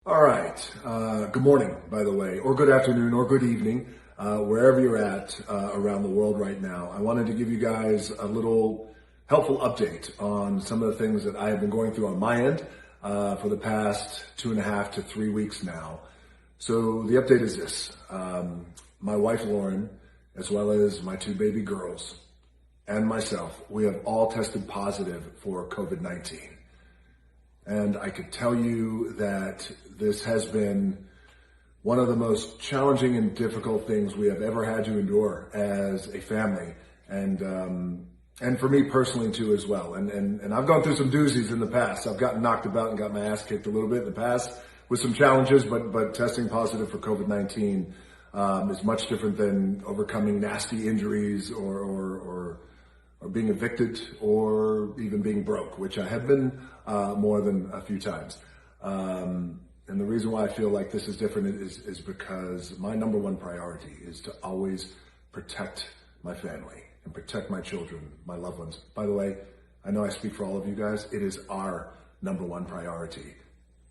All right. Good morning, by the way, or good afternoon, or good evening, wherever you're at around the world right now. I wanted to give you guys a little helpful update on some of the things that I have been going through on my end for the past 2.5 to 3 weeks now. So the update is this. My wife, Lauren, as well as my 2 baby girls and myself, we have all tested positive for COVID-19. And I could tell you that this has been one of the most challenging and difficult things we have ever had to endure as a family, and for me personally too as well. And I've gone through some doozies in the past. I've gotten knocked about and got my ass kicked a little bit in the past with some challenges, but testing positive for COVID-19 is much different than overcoming nasty injuries or being evicted or even being broke, which I have been more than a few times. And the reason why I feel like this is different is because my number one priority is to always protect my family and protect my children, my loved ones. By the way, I know I speak for all of you guys. It is our number one priority.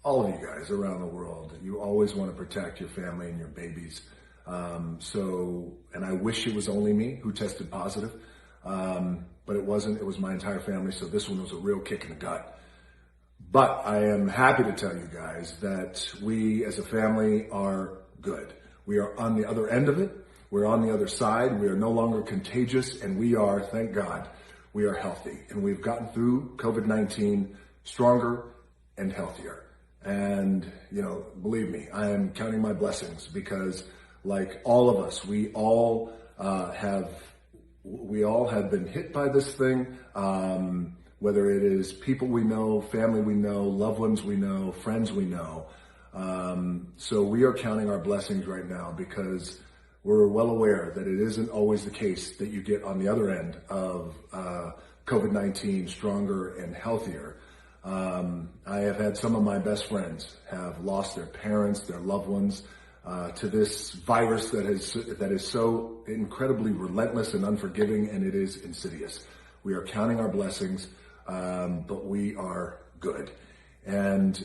All of you guys around the world, you always want to protect your family and your babies. And I wish it was only me who tested positive. But it wasn't. It was my entire family, so this one was a real kick in the gut. But I am happy to tell you guys that we as a family are good. We are on the other end of it. We're on the other side. We are no longer contagious, and we are, thank God, we are healthy. And we've gotten through COVID-19 stronger and healthier. And, believe me, I am counting my blessings because like all of us, we all have been hit by this thing, whether it is people we know, family we know, loved ones we know, friends we know. So we are counting our blessings right now because we're well aware that it isn't always the case that you get on the other end of COVID-19 stronger and healthier. I have had some of my best friends have lost their parents, their loved ones, to this virus that is so incredibly relentless and unforgiving, and it is insidious. We are counting our blessings, but we are good. And,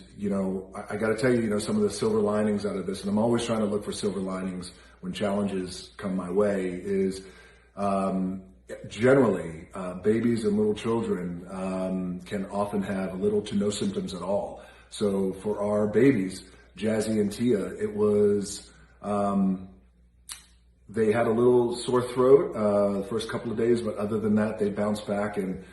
I got to tell you, some of the silver linings out of this, and I'm always trying to look for silver linings when challenges come my way, is generally babies and little children can often have little to no symptoms at all. So for our babies, Jazzy and Tia, it was, they had a little sore throat the first couple of days, but other than that, they bounced back and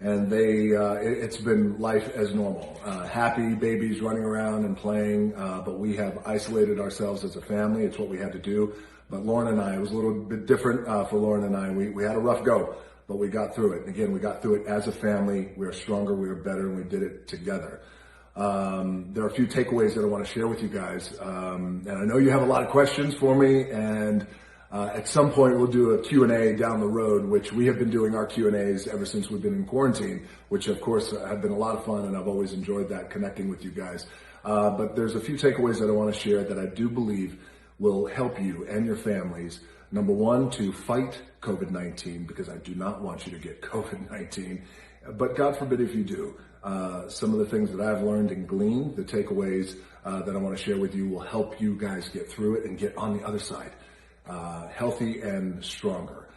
it's been life as normal. Happy babies running around and playing, but we have isolated ourselves as a family. It's what we had to do. But Lauren and I, it was a little bit different for Lauren and I. We had a rough go, but we got through it. And again, we got through it as a family. We are stronger, we are better, and we did it together. There are a few takeaways that I want to share with you guys. And I know you have a lot of questions for me, and at some point we'll do a Q&A down the road, which we have been doing our Q&As ever since we've been in quarantine, which of course have been a lot of fun, and I've always enjoyed that, connecting with you guys. But there's a few takeaways that I want to share that I do believe will help you and your families. Number one, to fight COVID-19, because I do not want you to get COVID-19, but God forbid if you do. Some of the things that I've learned and gleaned, the takeaways that I want to share with you will help you guys get through it and get on the other side, healthy and stronger.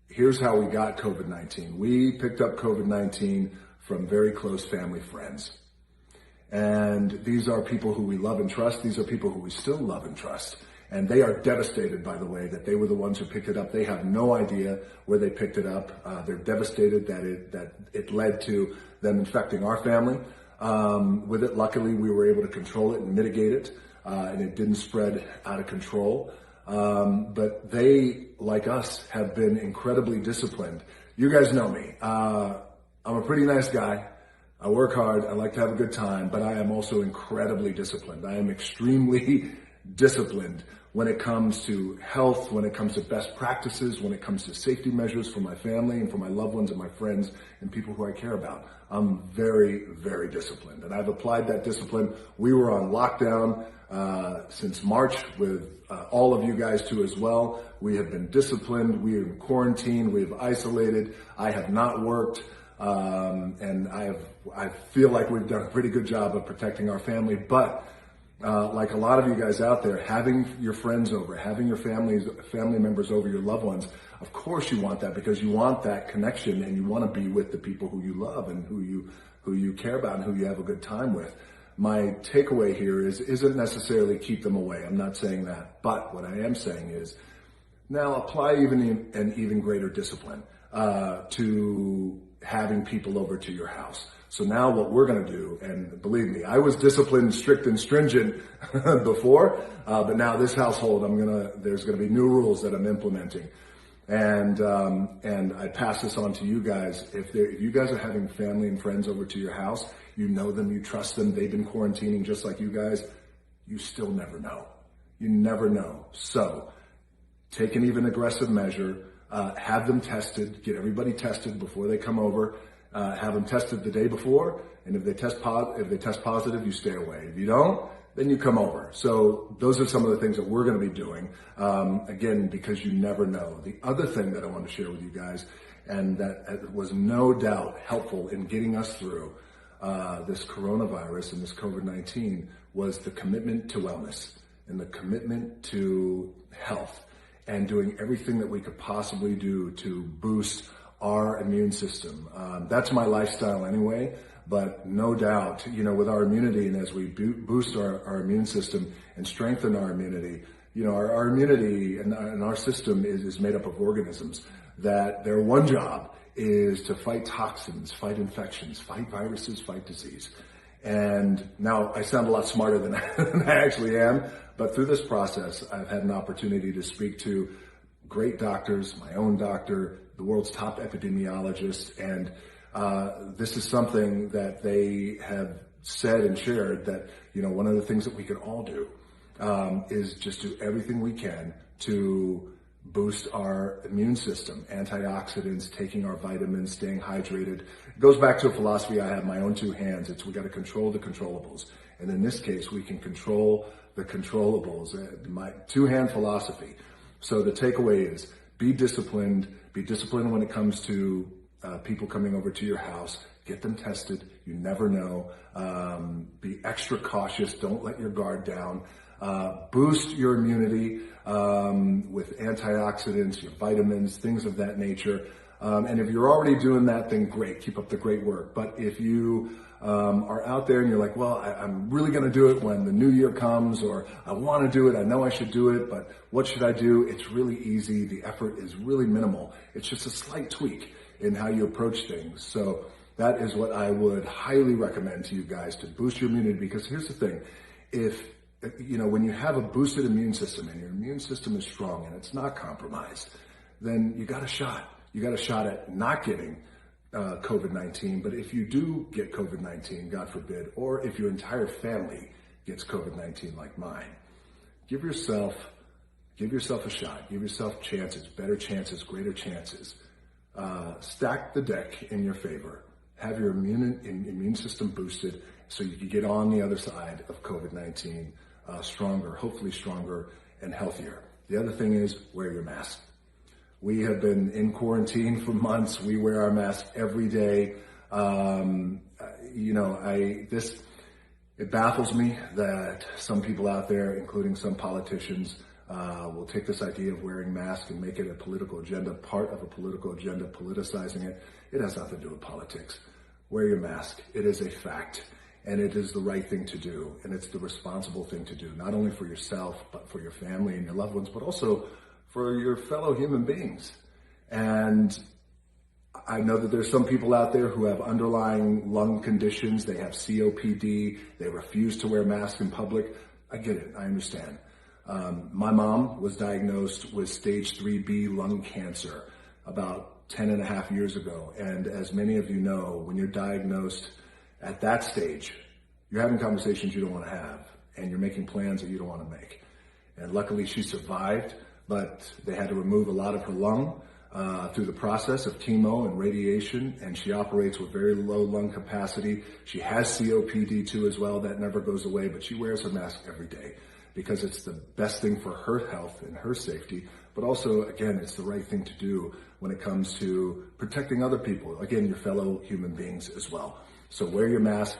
Here's how we got COVID-19. We picked up COVID-19 from very close family friends. And these are people who we love and trust. These are people who we still love and trust. And they are devastated, by the way, that they were the ones who picked it up. They have no idea where they picked it up. They're devastated that it led to them infecting our family with it. Luckily, we were able to control it and mitigate it, and it didn't spread out of control. But they, like us, have been incredibly disciplined. You guys know me. I'm a pretty nice guy. I work hard. I like to have a good time, but I am also incredibly disciplined. I am extremely disciplined when it comes to health, when it comes to best practices, when it comes to safety measures for my family and for my loved ones and my friends and people who I care about. I'm very, very disciplined, and I've applied that discipline. We were on lockdown since March with all of you guys too as well. We have been disciplined. We are in quarantine. We have isolated. I have not worked. And I feel like we've done a pretty good job of protecting our family. But like a lot of you guys out there, having your friends over, having your family members over, your loved ones, of course you want that, because you want that connection and you want to be with the people who you love and who you care about and who you have a good time with. My takeaway here isn't necessarily keep them away. I'm not saying that. But what I am saying is now apply an even greater discipline to having people over to your house. So now what we're going to do, and believe me, I was disciplined, strict, and stringent before, but now this household, there's going to be new rules that I'm implementing. And I pass this on to you guys. If you guys are having family and friends over to your house, you know them, you trust them, they've been quarantining just like you guys, you still never know. You never know. So take an even aggressive measure, have them tested, get everybody tested before they come over, have them tested the day before, and if they test positive, you stay away. If you don't, then you come over. So those are some of the things that we're going to be doing, again, because you never know. The other thing that I want to share with you guys, and that was no doubt helpful in getting us through this coronavirus and this COVID-19, was the commitment to wellness and the commitment to health and doing everything that we could possibly do to boost our immune system. That's my lifestyle anyway. But no doubt, with our immunity, and as we boost our immune system and strengthen our immunity, our immunity and our system is made up of organisms that their one job is to fight toxins, fight infections, fight viruses, fight disease. And now I sound a lot smarter than I actually am, but through this process, I've had an opportunity to speak to great doctors, my own doctor, the world's top epidemiologist, and this is something that they have said and shared that, one of the things that we can all do is just do everything we can to boost our immune system, antioxidants, taking our vitamins, staying hydrated. It goes back to a philosophy I have, my own two hands. We got to control the controllables. And in this case, we can control the controllables, my two-hand philosophy. So the takeaway is be disciplined when it comes to people coming over to your house. Get them tested. You never know. Be extra cautious. Don't let your guard down. Boost your immunity with antioxidants, your vitamins, things of that nature. And if you're already doing that, then great. Keep up the great work. But if you are out there and you're like, well, I'm really going to do it when the new year comes, or I want to do it, I know I should do it, but what should I do? It's really easy. The effort is really minimal. It's just a slight tweak in how you approach things. So that is what I would highly recommend to you guys, to boost your immunity. Because here's the thing, when you have a boosted immune system and your immune system is strong and it's not compromised, then you got a shot. You got a shot at not getting COVID-19. But if you do get COVID-19, God forbid, or if your entire family gets COVID-19 like mine, give yourself a shot. Give yourself chances, better chances, greater chances. Stack the deck in your favor. Have your immune system boosted so you can get on the other side of COVID-19 stronger, hopefully stronger and healthier. The other thing is wear your mask. We have been in quarantine for months. We wear our mask every day. It baffles me that some people out there, including some politicians, will take this idea of wearing masks and make it a political agenda, part of a political agenda, politicizing it. It has nothing to do with politics. Wear your mask. It is a fact, and it is the right thing to do, and it's the responsible thing to do, not only for yourself, but for your family and your loved ones, but also for your fellow human beings. And I know that there's some people out there who have underlying lung conditions. They have COPD. They refuse to wear masks in public. I get it. I understand. My mom was diagnosed with stage 3B lung cancer about 10 and a half years ago. And as many of you know, when you're diagnosed at that stage, you're having conversations you don't want to have, and you're making plans that you don't want to make. And luckily she survived, but they had to remove a lot of her lung through the process of chemo and radiation, and she operates with very low lung capacity. She has COPD too as well. That never goes away, but she wears her mask every day because it's the best thing for her health and her safety, but also, again, it's the right thing to do when it comes to protecting other people, again, your fellow human beings as well. So wear your mask.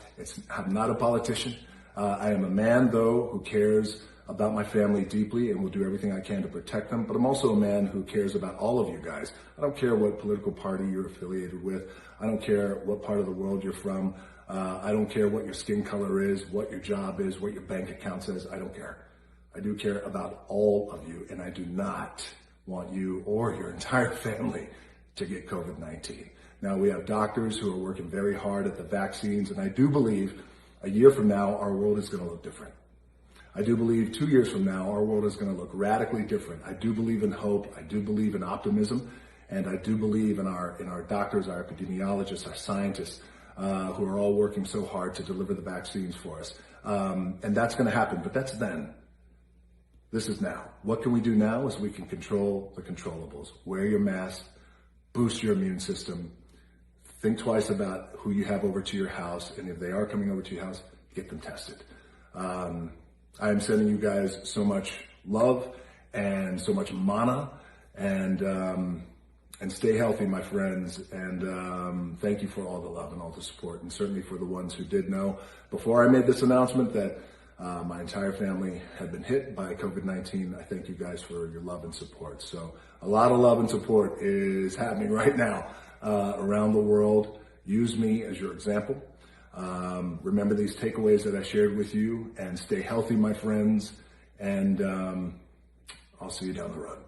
I'm not a politician. I am a man, though, who cares about my family deeply and will do everything I can to protect them. But I'm also a man who cares about all of you guys. I don't care what political party you're affiliated with. I don't care what part of the world you're from. I don't care what your skin color is, what your job is, what your bank account says. I don't care. I do care about all of you, and I do not want you or your entire family to get COVID-19. Now, we have doctors who are working very hard at the vaccines, and I do believe a year from now, our world is going to look different. I do believe 2 years from now, our world is going to look radically different. I do believe in hope. I do believe in optimism. And I do believe in our doctors, our epidemiologists, our scientists, who are all working so hard to deliver the vaccines for us. And that's going to happen, but that's then. This is now. What can we do now is we can control the controllables. Wear your mask, boost your immune system, think twice about who you have over to your house, and if they are coming over to your house, get them tested. I am sending you guys so much love and so much mana, and stay healthy, my friends, and thank you for all the love and all the support, and certainly for the ones who did know before I made this announcement that my entire family had been hit by COVID-19. I thank you guys for your love and support. So a lot of love and support is happening right now around the world. Use me as your example. Remember these takeaways that I shared with you, and stay healthy, my friends, and I'll see you down the road.